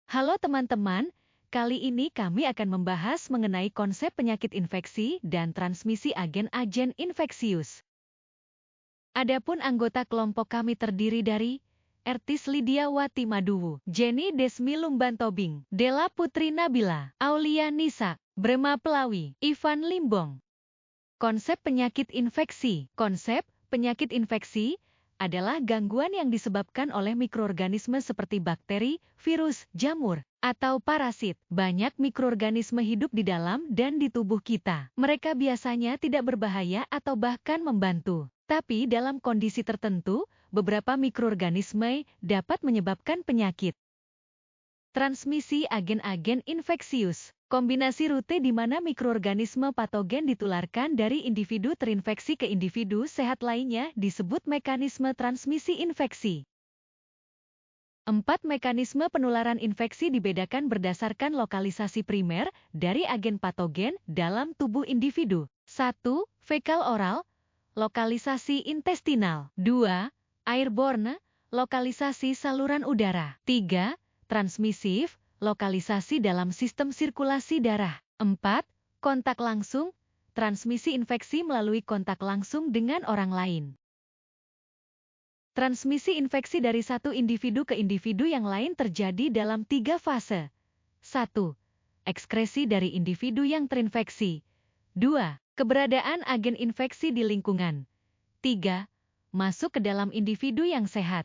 Halo teman-teman, kali ini kami akan membahas mengenai konsep penyakit infeksi dan transmisi agen-agen infeksius. Adapun anggota kelompok kami terdiri dari Ertis Lydia Wati Maduwu, Jenny Desmi Lumbantobing, Della Putri Nabila, Aulia Nisa, Brema Pelawi, Ivan Limbong. Konsep penyakit infeksi. Konsep penyakit infeksi adalah gangguan yang disebabkan oleh mikroorganisme seperti bakteri, virus, jamur, atau parasit. Banyak mikroorganisme hidup di dalam dan di tubuh kita. Mereka biasanya tidak berbahaya atau bahkan membantu. Tapi dalam kondisi tertentu, beberapa mikroorganisme dapat menyebabkan penyakit. Transmisi agen-agen infeksius. Kombinasi rute di mana mikroorganisme patogen ditularkan dari individu terinfeksi ke individu sehat lainnya disebut mekanisme transmisi infeksi. 4 mekanisme penularan infeksi dibedakan berdasarkan lokalisasi primer dari agen patogen dalam tubuh individu. 1. Fekal oral, lokalisasi intestinal. 2. Airborne, lokalisasi saluran udara. 3. Transmisif, lokalisasi dalam sistem sirkulasi darah. 4. Kontak langsung, transmisi infeksi melalui kontak langsung dengan orang lain. Transmisi infeksi dari satu individu ke individu yang lain terjadi dalam 3 fase. 1. Ekskresi dari individu yang terinfeksi. 2. Keberadaan agen infeksi di lingkungan. 3. Masuk ke dalam individu yang sehat.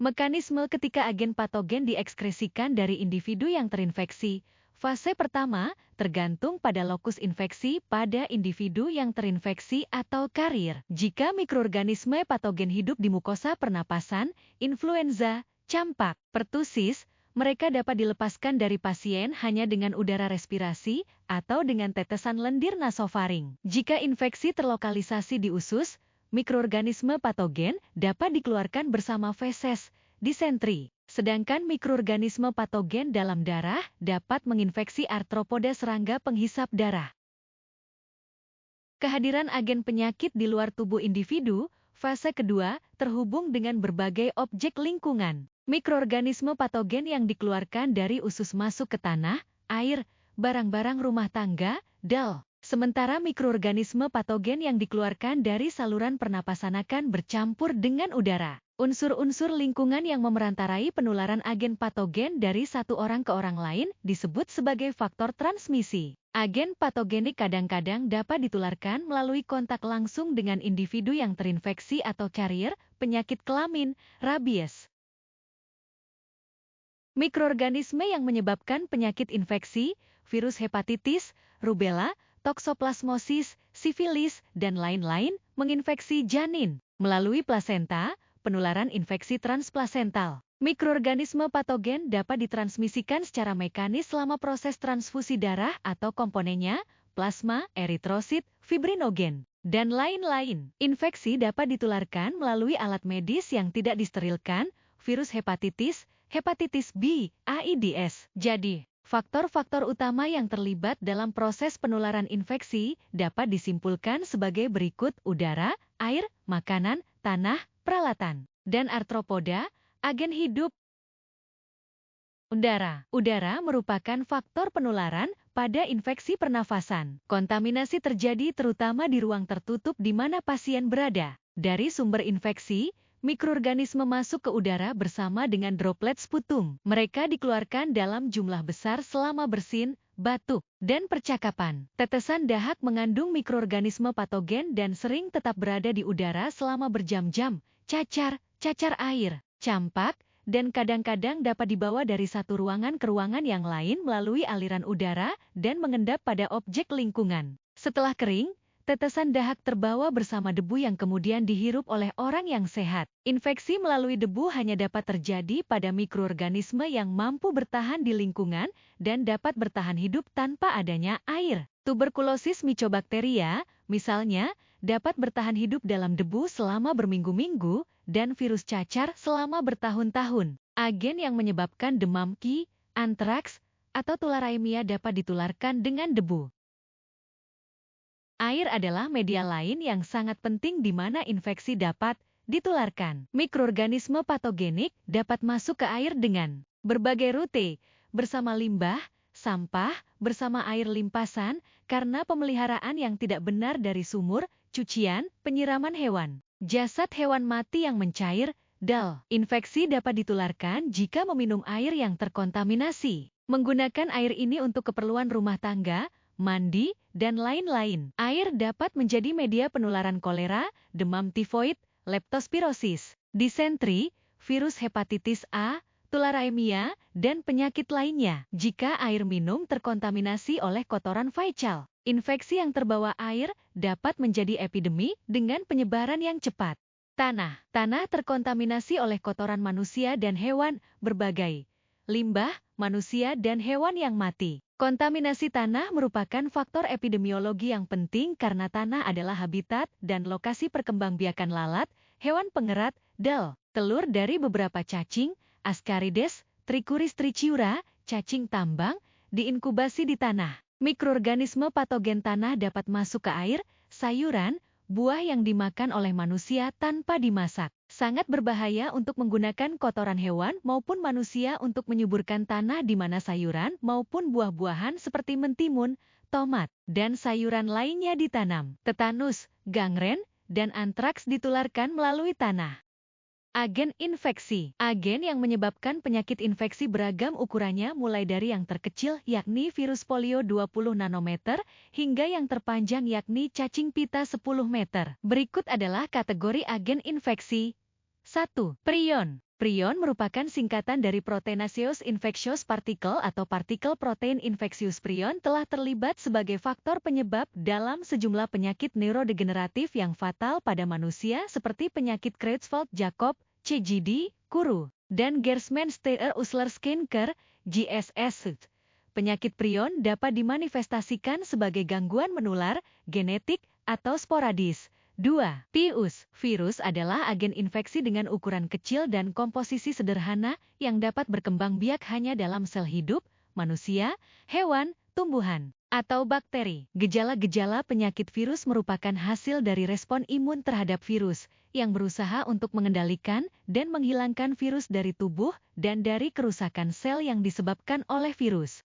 Mekanisme ketika agen patogen diekskresikan dari individu yang terinfeksi. Fase pertama tergantung pada lokus infeksi pada individu yang terinfeksi atau karier. Jika mikroorganisme patogen hidup di mukosa pernapasan, influenza, campak, pertusis, mereka dapat dilepaskan dari pasien hanya dengan udara respirasi atau dengan tetesan lendir nasofaring. Jika infeksi terlokalisasi di usus, mikroorganisme patogen dapat dikeluarkan bersama feses, disentri. Sedangkan mikroorganisme patogen dalam darah dapat menginfeksi arthropoda serangga penghisap darah. Kehadiran agen penyakit di luar tubuh individu, fase kedua, terhubung dengan berbagai objek lingkungan. Mikroorganisme patogen yang dikeluarkan dari usus masuk ke tanah, air, barang-barang rumah tangga, dal. Sementara mikroorganisme patogen yang dikeluarkan dari saluran pernapasan akan bercampur dengan udara. Unsur-unsur lingkungan yang memerantarai penularan agen patogen dari satu orang ke orang lain disebut sebagai faktor transmisi. Agen patogenik kadang-kadang dapat ditularkan melalui kontak langsung dengan individu yang terinfeksi atau karier penyakit kelamin, rabies. Mikroorganisme yang menyebabkan penyakit infeksi, virus hepatitis, rubella, toksoplasmosis, sifilis, dan lain-lain, menginfeksi janin. Melalui plasenta, penularan infeksi transplasental. Mikroorganisme patogen dapat ditransmisikan secara mekanis selama proses transfusi darah atau komponennya, plasma, eritrosit, fibrinogen, dan lain-lain. Infeksi dapat ditularkan melalui alat medis yang tidak disterilkan, virus hepatitis, hepatitis B, AIDS. Jadi, faktor-faktor utama yang terlibat dalam proses penularan infeksi dapat disimpulkan sebagai berikut: udara, air, makanan, tanah, peralatan, dan arthropoda, agen hidup. Udara. Udara merupakan faktor penularan pada infeksi pernafasan. Kontaminasi terjadi terutama di ruang tertutup di mana pasien berada. Dari sumber infeksi, mikroorganisme masuk ke udara bersama dengan droplet sputum. Mereka dikeluarkan dalam jumlah besar selama bersin, batuk, dan percakapan. Tetesan dahak mengandung mikroorganisme patogen dan sering tetap berada di udara selama berjam-jam. Cacar air, campak, dan kadang-kadang dapat dibawa dari satu ruangan ke ruangan yang lain melalui aliran udara dan mengendap pada objek lingkungan. Setelah kering, tetesan dahak terbawa bersama debu yang kemudian dihirup oleh orang yang sehat. Infeksi melalui debu hanya dapat terjadi pada mikroorganisme yang mampu bertahan di lingkungan dan dapat bertahan hidup tanpa adanya air. Tuberkulosis mycobacteria, misalnya, dapat bertahan hidup dalam debu selama berminggu-minggu, dan virus cacar selama bertahun-tahun. Agen yang menyebabkan demam Q, antraks, atau tularemia dapat ditularkan dengan debu. Air adalah media lain yang sangat penting di mana infeksi dapat ditularkan. Mikroorganisme patogenik dapat masuk ke air dengan berbagai rute, bersama limbah, sampah, bersama air limpasan, karena pemeliharaan yang tidak benar dari sumur, cucian, penyiraman hewan, jasad hewan mati yang mencair, DAL. Infeksi dapat ditularkan jika meminum air yang terkontaminasi. Menggunakan air ini untuk keperluan rumah tangga, mandi, dan lain-lain. Air dapat menjadi media penularan kolera, demam tifoid, leptospirosis, disentri, virus hepatitis A, tularemia, dan penyakit lainnya. Jika air minum terkontaminasi oleh kotoran fecal, infeksi yang terbawa air dapat menjadi epidemi dengan penyebaran yang cepat. Tanah terkontaminasi oleh kotoran manusia dan hewan berbagai, limbah, manusia dan hewan yang mati. Kontaminasi tanah merupakan faktor epidemiologi yang penting karena tanah adalah habitat dan lokasi perkembangbiakan lalat, hewan pengerat, DAL, telur dari beberapa cacing, Ascarides, Trichuris trichiura, cacing tambang, diinkubasi di tanah. Mikroorganisme patogen tanah dapat masuk ke air, sayuran, buah yang dimakan oleh manusia tanpa dimasak. Sangat berbahaya untuk menggunakan kotoran hewan maupun manusia untuk menyuburkan tanah di mana sayuran maupun buah-buahan seperti mentimun, tomat, dan sayuran lainnya ditanam. Tetanus, gangren, dan antraks ditularkan melalui tanah. Agen infeksi. Agen yang menyebabkan penyakit infeksi beragam ukurannya mulai dari yang terkecil yakni virus polio 20 nanometer hingga yang terpanjang yakni cacing pita 10 meter. Berikut adalah kategori agen infeksi. 1. Prion. Prion merupakan singkatan dari Proteinaceous infectious particle atau partikel protein infeksius. Prion telah terlibat sebagai faktor penyebab dalam sejumlah penyakit neurodegeneratif yang fatal pada manusia seperti penyakit Creutzfeldt-Jakob, CGD, Kuru, dan Gerstmann-Steyer-Usler-Scheinker, GSS. Penyakit prion dapat dimanifestasikan sebagai gangguan menular, genetik, atau sporadis. 2. Pius. Virus adalah agen infeksi dengan ukuran kecil dan komposisi sederhana yang dapat berkembang biak hanya dalam sel hidup, manusia, hewan, tumbuhan, atau bakteri. Gejala-gejala penyakit virus merupakan hasil dari respon imun terhadap virus yang berusaha untuk mengendalikan dan menghilangkan virus dari tubuh dan dari kerusakan sel yang disebabkan oleh virus.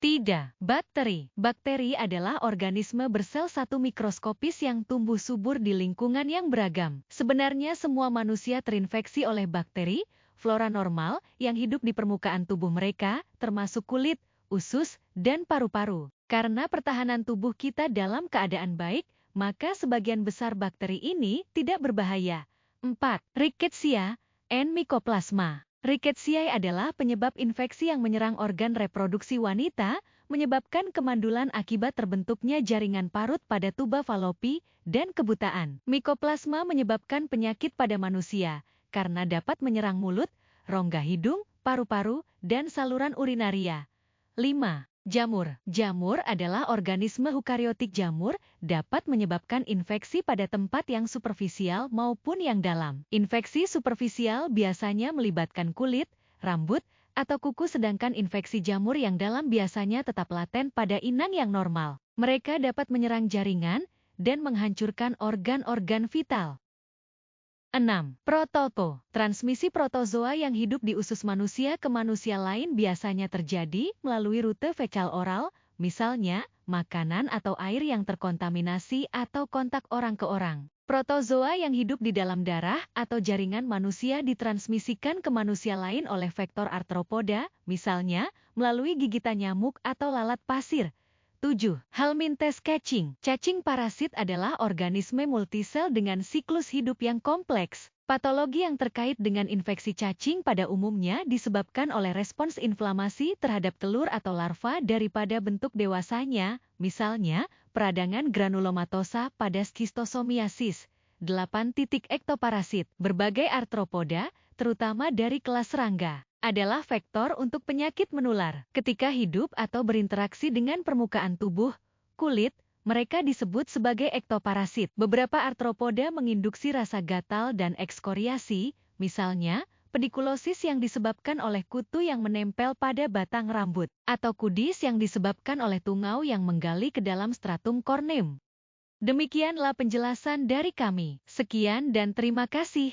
3. Bakteri. Bakteri adalah organisme bersel satu mikroskopis yang tumbuh subur di lingkungan yang beragam. Sebenarnya semua manusia terinfeksi oleh bakteri, flora normal, yang hidup di permukaan tubuh mereka, termasuk kulit, usus, dan paru-paru. Karena pertahanan tubuh kita dalam keadaan baik, maka sebagian besar bakteri ini tidak berbahaya. 4. Rickettsia and Mycoplasma. Rickettsia adalah penyebab infeksi yang menyerang organ reproduksi wanita, menyebabkan kemandulan akibat terbentuknya jaringan parut pada tuba Fallopi, dan kebutaan. Mycoplasma menyebabkan penyakit pada manusia, karena dapat menyerang mulut, rongga hidung, paru-paru, dan saluran urinaria. 5. Jamur. Jamur adalah organisme eukariotik. Jamur dapat menyebabkan infeksi pada tempat yang superficial maupun yang dalam. Infeksi superficial biasanya melibatkan kulit, rambut, atau kuku, sedangkan infeksi jamur yang dalam biasanya tetap laten pada inang yang normal. Mereka dapat menyerang jaringan dan menghancurkan organ-organ vital. 6. Protozoo. Transmisi protozoa yang hidup di usus manusia ke manusia lain biasanya terjadi melalui rute fekal oral, misalnya makanan atau air yang terkontaminasi atau kontak orang ke orang. Protozoa yang hidup di dalam darah atau jaringan manusia ditransmisikan ke manusia lain oleh vektor arthropoda, misalnya melalui gigitan nyamuk atau lalat pasir. 7. Helminthes cacing. Cacing parasit adalah organisme multisel dengan siklus hidup yang kompleks. Patologi yang terkait dengan infeksi cacing pada umumnya disebabkan oleh respons inflamasi terhadap telur atau larva daripada bentuk dewasanya, misalnya peradangan granulomatosa pada schistosomiasis. 8. Ektoparasit. Berbagai arthropoda, terutama dari kelas serangga, adalah vektor untuk penyakit menular. Ketika hidup atau berinteraksi dengan permukaan tubuh, kulit, mereka disebut sebagai ektoparasit. Beberapa arthropoda menginduksi rasa gatal dan ekskoriasi, misalnya pedikulosis yang disebabkan oleh kutu yang menempel pada batang rambut, atau kudis yang disebabkan oleh tungau yang menggali ke dalam stratum corneum. Demikianlah penjelasan dari kami. Sekian dan terima kasih.